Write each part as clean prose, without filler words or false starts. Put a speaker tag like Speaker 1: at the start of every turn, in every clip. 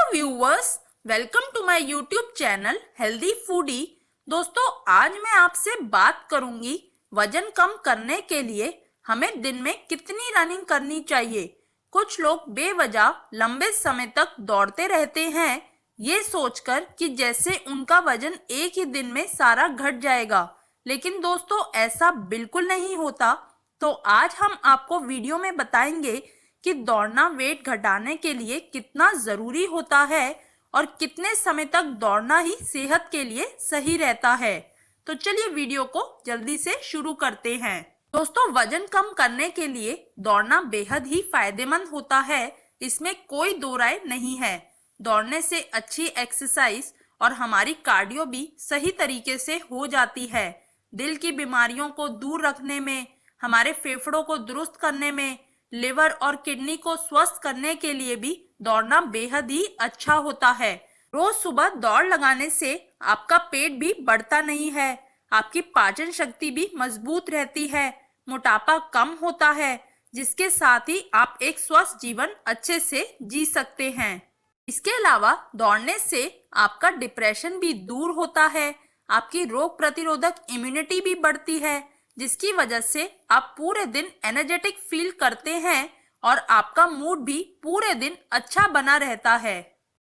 Speaker 1: Viewers, welcome to my YouTube channel healthy foodie. दोस्तों, आज मैं आपसे बात करूंगी वजन कम करने के लिए हमें दिन में कितनी रनिंग करनी चाहिए। कुछ लोग बेवजह लंबे समय तक दौड़ते रहते हैं, ये सोचकर कि जैसे उनका वजन एक ही दिन में सारा घट जाएगा। लेकिन दोस्तों, ऐसा बिल्कुल नहीं होता। तो आज हम आपको वीडियो में बताएंगे कि दौड़ना वेट घटाने के लिए कितना जरूरी होता है और कितने समय तक दौड़ना ही सेहत के लिए सही रहता है। तो चलिए वीडियो को जल्दी से शुरू करते हैं। दोस्तों, वजन कम करने के लिए दौड़ना बेहद ही फायदेमंद होता है, इसमें कोई दो राय नहीं है। दौड़ने से अच्छी एक्सरसाइज और हमारी कार्डियो भी सही तरीके से हो जाती है। दिल की बीमारियों को दूर रखने में, हमारे फेफड़ों को दुरुस्त करने में, लिवर और किडनी को स्वस्थ करने के लिए भी दौड़ना बेहद ही अच्छा होता है। रोज सुबह दौड़ लगाने से आपका पेट भी बढ़ता नहीं है, आपकी पाचन शक्ति भी मजबूत रहती है, मोटापा कम होता है, जिसके साथ ही आप एक स्वस्थ जीवन अच्छे से जी सकते हैं। इसके अलावा दौड़ने से आपका डिप्रेशन भी दूर होता है, आपकी रोग प्रतिरोधक इम्यूनिटी भी बढ़ती है, जिसकी वजह से आप पूरे दिन एनर्जेटिक फील करते हैं और आपका मूड भी पूरे दिन अच्छा बना रहता है।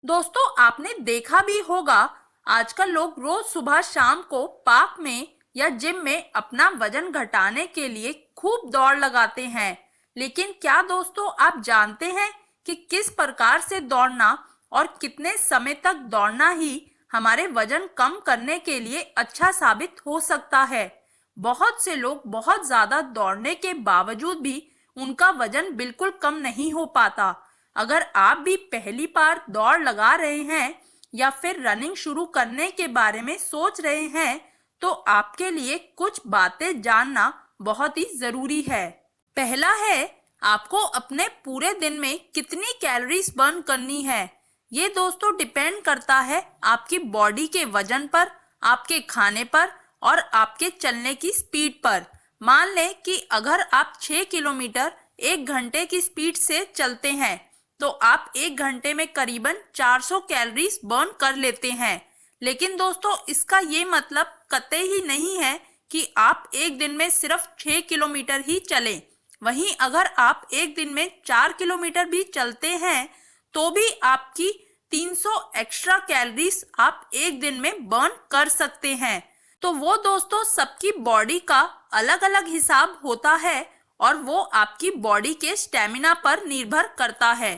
Speaker 1: दोस्तों, आपने देखा भी होगा, आजकल लोग रोज सुबह शाम को पार्क में या जिम में अपना वजन घटाने के लिए खूब दौड़ लगाते हैं। लेकिन क्या दोस्तों, आप जानते हैं कि किस प्रकार से दौड़ना और कितने समय तक दौड़ना ही हमारे वजन कम करने के लिए अच्छा साबित हो सकता है। बहुत से लोग बहुत ज्यादा दौड़ने के बावजूद भी उनका वजन बिल्कुल कम नहीं हो पाता। अगर आप भी पहली बार दौड़ लगा रहे हैं या फिर रनिंग शुरू करने के बारे में सोच रहे हैं, तो आपके लिए कुछ बातें जानना बहुत ही जरूरी है। पहला है, आपको अपने पूरे दिन में कितनी कैलोरीज बर्न करनी है। ये दोस्तों डिपेंड करता है आपकी बॉडी के वजन पर, आपके खाने पर और आपके चलने की स्पीड पर। मान लें कि अगर आप 6 किलोमीटर 1 घंटे की स्पीड से चलते हैं, तो आप 1 घंटे में करीबन 400 कैलोरीज बर्न कर लेते हैं। लेकिन दोस्तों, इसका ये मतलब कतई ही नहीं है कि आप एक दिन में सिर्फ 6 किलोमीटर ही चलें। वहीं अगर आप एक दिन में 4 किलोमीटर भी चलते हैं, तो भी आपकी 300 एक्स्ट्रा कैलोरीज आप एक दिन में बर्न कर सकते हैं। तो वो दोस्तों, सबकी बॉडी का अलग अलग हिसाब होता है और वो आपकी बॉडी के स्टेमिना पर निर्भर करता है।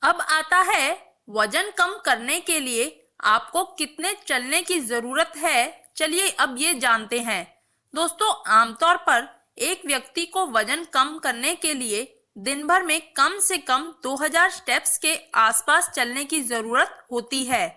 Speaker 1: अब आता है, वजन कम करने के लिए आपको कितने चलने की जरूरत है। चलिए अब ये जानते हैं। दोस्तों, आमतौर पर एक व्यक्ति को वजन कम करने के लिए दिन भर में कम से कम 2000 स्टेप्स के आसपास चलने की जरूरत होती है।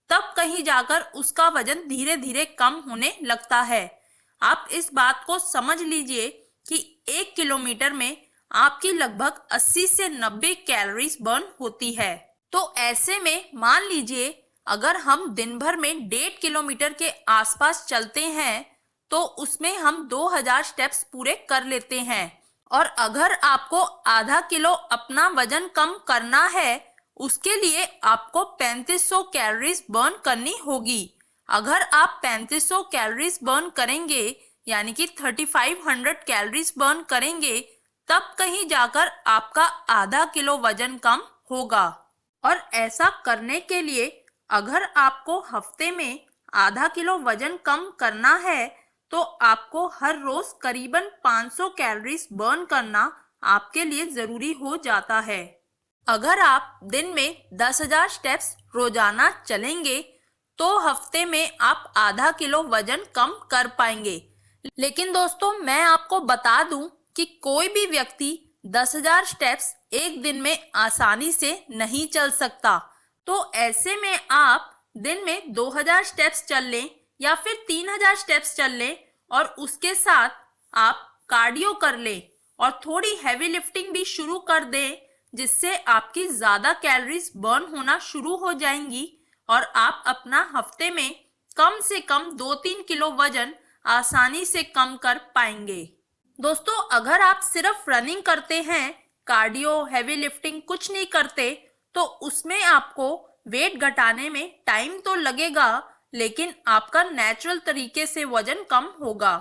Speaker 1: तब कहीं जाकर उसका वजन धीरे धीरे कम होने लगता है। आप इस बात को समझ लीजिए कि 1 किलोमीटर में आपकी लगभग 80 से 90 कैलोरीज बर्न होती है। तो ऐसे में मान लीजिए, अगर हम दिन भर में 1.5 किलोमीटर के आसपास चलते हैं, तो उसमें हम 2000 स्टेप्स पूरे कर लेते हैं। और अगर आपको आधा किलो अपना वजन कम करना है, उसके लिए आपको 3500 कैलोरीज बर्न करनी होगी। अगर आप 3500 कैलोरीज बर्न करेंगे, यानी कि 3500 कैलोरीज बर्न करेंगे, तब कहीं जाकर आपका आधा किलो वजन कम होगा। और ऐसा करने के लिए अगर आपको हफ्ते में आधा किलो वजन कम करना है, तो आपको हर रोज करीबन 500 कैलोरीज बर्न करना आपके लिए जरूरी हो जाता है। अगर आप दिन में 10,000 स्टेप्स रोजाना चलेंगे, तो हफ्ते में आप आधा किलो वजन कम कर पाएंगे। लेकिन दोस्तों, मैं आपको बता दूं कि कोई भी व्यक्ति 10,000 स्टेप्स एक दिन में आसानी से नहीं चल सकता। तो ऐसे में आप दिन में 2000 स्टेप्स चल लें या फिर 3000 स्टेप्स चल लें और उसके साथ आप कार्डियो कर लें और थोड़ी हैवी लिफ्टिंग भी शुरू कर दें, जिससे आपकी ज्यादा कैलोरीज बर्न होना शुरू हो जाएंगी और आप अपना हफ्ते में कम से कम 2-3 किलो वजन आसानी से कम कर पाएंगे। दोस्तों, अगर आप सिर्फ रनिंग करते हैं, कार्डियो हैवी लिफ्टिंग कुछ नहीं करते, तो उसमें आपको वेट घटाने में टाइम तो लगेगा, लेकिन आपका नेचुरल तरीके से वजन कम होगा।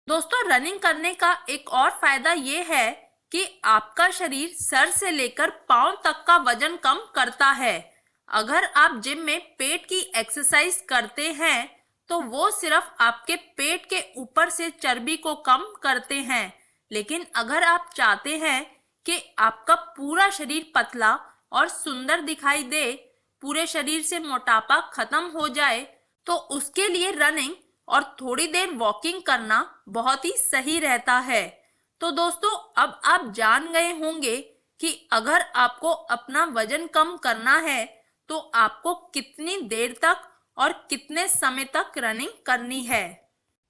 Speaker 1: दोस्तों, रनिंग करने का एक और फायदा ये है कि आपका शरीर सर से लेकर पांव तक का वजन कम करता है। अगर आप जिम में पेट की एक्सरसाइज करते हैं तो वो सिर्फ आपके पेट के ऊपर से चर्बी को कम करते हैं, लेकिन अगर आप चाहते हैं कि आपका पूरा शरीर पतला और सुंदर दिखाई दे, पूरे शरीर से मोटापा खत्म हो जाए, तो उसके लिए रनिंग और थोड़ी देर वॉकिंग करना बहुत ही सही रहता है। तो दोस्तों, अब आप जान गए होंगे कि अगर आपको अपना वजन कम करना है तो आपको कितनी देर तक और कितने समय तक रनिंग करनी है।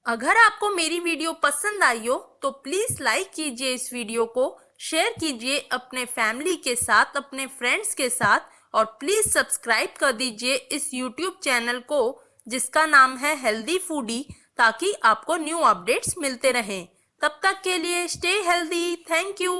Speaker 1: अगर आपको मेरी वीडियो पसंद आई हो तो प्लीज लाइक कीजिए इस वीडियो को, शेयर कीजिए अपने फैमिली के साथ, अपने फ्रेंड्स के साथ, और प्लीज सब्सक्राइब कर दीजिए इस यूट्यूब चैनल को जिसका नाम है हेल्दी फूडी, ताकि आपको न्यू अपडेट्स मिलते रहें। तब तक के लिए स्टे हेल्दी। Thank you.